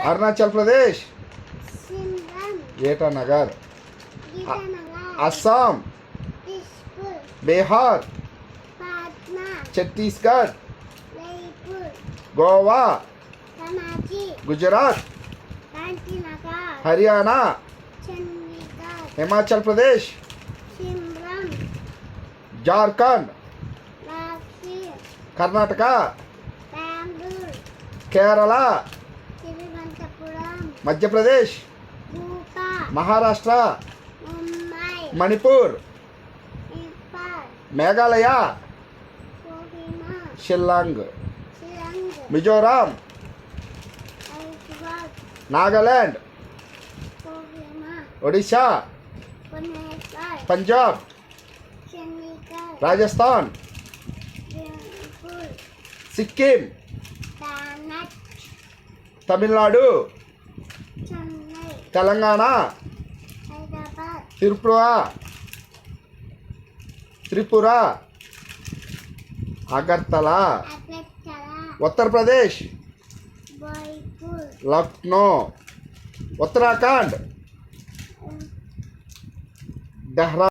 Arunachal Pradesh, Simran, ఏటానగర్, Geeta Nagar, Assam, Dispur, Bihar, Patna, Chhattisgarh, Jaipur, Goa, Dhanji, Gujarat, Gandhinagar, Haryana, Chandigarh, Himachal Pradesh, Simran, Jharkhand, Ranchi, Karnataka, Bengaluru, Kerala, Thiruvananthapuram, Madhya Pradesh, Bhopa, Maharashtra, Mumbai, Manipur, Nepal, Meghalaya, Kohima, Shillong, Shillong, Mizoram, Hyderabad, Nagaland, Kohima, Odisha, Bhubaneswar, Punjab, Chandigarh, Rajasthan, Jaipur, Sikkim, दानत, Tamil Nadu, Chennai, Telangana, Hyderabad, Tripura, Agartala, Agartala, Uttar Pradesh, Jaipur, Lucknow, Uttarakhand, Dehra